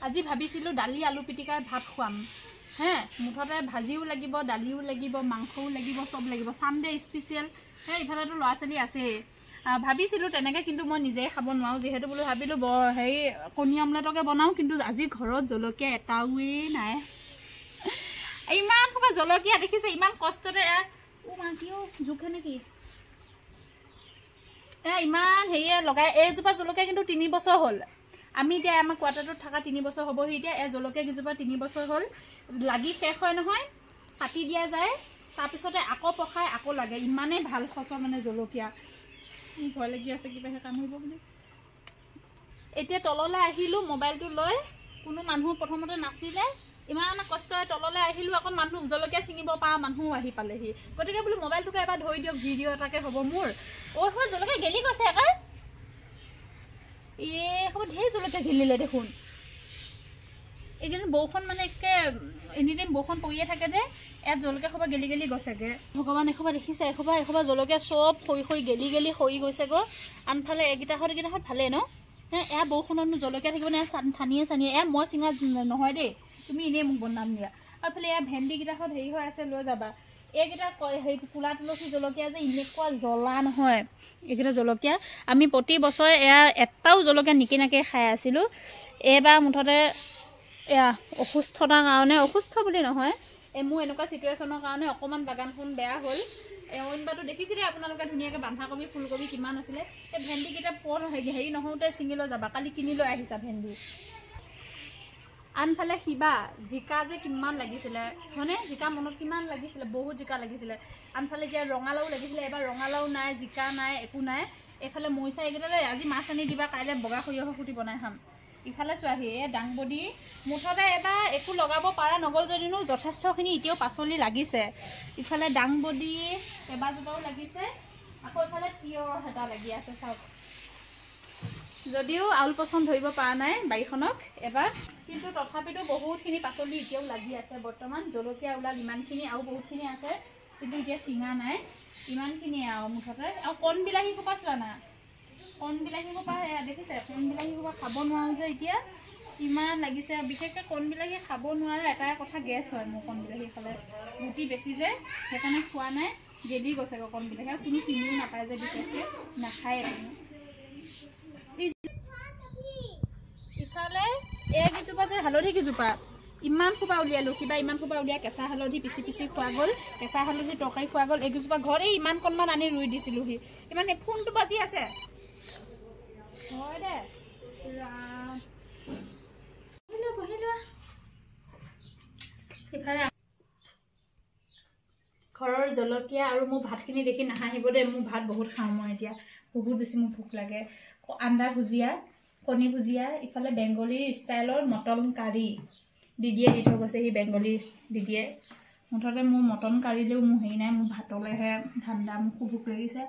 আজি ভাবিছিলোঁ দালি আলু পিটিকাই ভাত খুৱাম হে মুঠতে ভাজিও লাগিব দালিও লাগিব মাংসও লাগিব সব লাগিব সানডে স্পেশাল হে ইফালেতো ল'ৰা ছোৱালী আছে ভাবিছিলোঁ তেনেকৈ কিন্তু মই নিজে খাব নোৱাৰোঁ যিহেতু বোলো ভাবিলোঁ হেৰি কণী অমলেটকে বনাওঁ কিন্তু আজি ঘৰত জলকীয়া এটাওৱে নাই ইমান খুব জলকীয়া দেখিছে ইমান কষ্টতে মাকিও জোখে নেকি ইমান হেৰিয়ে লগাই এইজোপা জলকীয়া কিন্তু 3 বছৰ হ'ল আমি এতিয়া আমাৰ কোৱাৰ্টাৰটোত থকা 3 বছৰ হ'বহি এতিয়া জলকীয়া গিজোপা 3 বছৰ হ'ল লাগি শেষ হয় নহয় কাটি দিয়া যায় তাৰপিছতে আকৌ পখাই আকৌ লাগে ইমানেই ভাল খচৰ মানে জলকীয়া ভয় লাগি আছে কিবাহে কাম হ'ব বুলি এতিয়া তললৈ আহিলোঁ মোবাইলটো লৈ কোনো মানুহ প্ৰথমতে নাছিলে ইমান কষ্টৰে তললৈ আহিলোঁ আকৌ মানুহ জলকীয়া ছিঙিব পৰা মানুহো আহি পালেহি গতিকে বোলো মোবাইলটোকে এবাৰ ধৰি দিয়ক ভিডিঅ' এটাকে হ'ব মোৰ হয় জলকীয়া গেলি গৈছে আকৌ হ'ব ঢেৰ জলকীয়া গেলিলে দেখোন এইকেইদিন বৰষুণ মানে একে এনিটাইম বৰষুণ পৰিয়ে থাকে যে ইয়াত জলকীয়া খোপা গেলি গেলি গৈছেগৈ ভগৱান এসোপা দেখিছে এসোপা জলকীয়া চব সৰি গেলি সৰি গৈছেগৈ আনফালে এইকেইটাহঁত ভালে ন এয়া বৰষুণতনো জলকীয়া থাকিব নে চানিয়ে মই চিঙা নহয় দেই তুমি এনেই মোক বনাম দিয়া আৰু এইফালে এয়া ভেন্দিকেইটাহঁত হেৰি হৈ আছে লৈ যাবা এইকেইটা হেৰি কোলা তুলসী জলকীয়া যে এনেকুৱা জ্বলা নহয় এইকেইটা জলকীয়া আমি প্ৰতি বছৰে এয়া এটাও জলকীয়া নিকিনাকৈ খাই আছিলোঁ এইবাৰ মুঠতে এয়া অসুস্থতাৰ কাৰণে অসুস্থ বুলি নহয় মোৰ এনেকুৱা চিটুৱেশ্যনৰ কাৰণে অকণমান বাগানখন বেয়া হ'ল অইনবাৰটো দেখিছিলে আপোনালোকে ধুনীয়াকৈ বন্ধাকবি ফুলকবি কিমান আছিলে এই ভেন্দিকেইটা হেৰি নহওঁতে ছিঙি লৈ যাবা কালি কিনি লৈ আহিছা ভেন্দি আনফালে শিবা জিকা যে কিমান লাগিছিলে হয়নে জিকা মনত কিমান লাগিছিলে বহুত জিকা লাগিছিলে আনফালে এতিয়া ৰঙালাও লাগিছিলে এবাৰ ৰঙালাও নাই জিকা নাই একো নাই এইফালে মৰিচা এইকেইটালৈ আজি মাছ আনি দিবা কাইলৈ বগা সৰিয়হৰ খুটি বনাই খাম ইফালে চোৱাহি দাংবডি মুঠতে এবাৰ একো লগাব পৰা নগ'ল যদিনো যথেষ্টখিনি এতিয়াও পাচলি লাগিছে ইফালে দাংবডি কেইবাজোপাও লাগিছে আকৌ ইফালে তিয়হ এটা লাগি আছে চাওক যদিও আউল পচন্দ ধৰিব পৰা নাই বাৰীখনক এবাৰ কিন্তু তথাপিতো বহুতখিনি পাচলি এতিয়াও লাগি আছে বৰ্তমান জলকীয়া ওলাল ইমানখিনি আৰু বহুতখিনি আছে কিন্তু এতিয়া চিঙা নাই ইমানখিনিয়ে আৰু মুঠতে আৰু কণ বিলাহী সোপা চোৱা না কণ বিলাহী সোপা দেখিছে কণ বিলাহী সোপা খাব নোৱাৰোঁ যে এতিয়া ইমান লাগিছে বিশেষকৈ কণ বিলাহী খাব নোৱাৰে এটাই কথা গেছ হয় মোৰ কণ বিলাহী খালে গুটি বেছি যে সেইকাৰণে খোৱা নাই গেলি গৈছে কণ বিলাহী আৰু কোনো চিনিও নাপায় যে বিশেষকৈ নাখায় ইফালে এইকেইজোপা যে হালধি কেইজোপা ইমান সোপা উলিয়ালোঁ কিবা ইমান সোপা উলিয়াই কেঁচা হালধি পিচি খোৱা গ'ল কেঁচা হালধি তৰকাৰী খোৱা গ'ল এইকেইজোপা ঘৰে ইমান কণমান আনি ৰুই দিছিলোঁহি ইমান ফোনটো বাজি আছে হয় দে ইফালে ঘৰৰ জলকীয়া আৰু মোৰ ভাতখিনি দেখি নাহাঁহিব দেই মোৰ ভাত বহুত খাওঁ মই এতিয়া বহুত বেছি মোৰ ভোক লাগে আন্দা ভুজিয়া কণী ভুজিয়া ইফালে বেংগলী ষ্টাইলৰ মটন কাৰী দিদিয়ে দি থৈ গৈছে সি বেংগলী দিদিয়ে মুঠতে মোৰ মটন কাৰীলেও মোৰ হেৰি নাই মোৰ ভাতলৈহে ঠাণ্ডা মোৰ খুব ভোক লাগিছে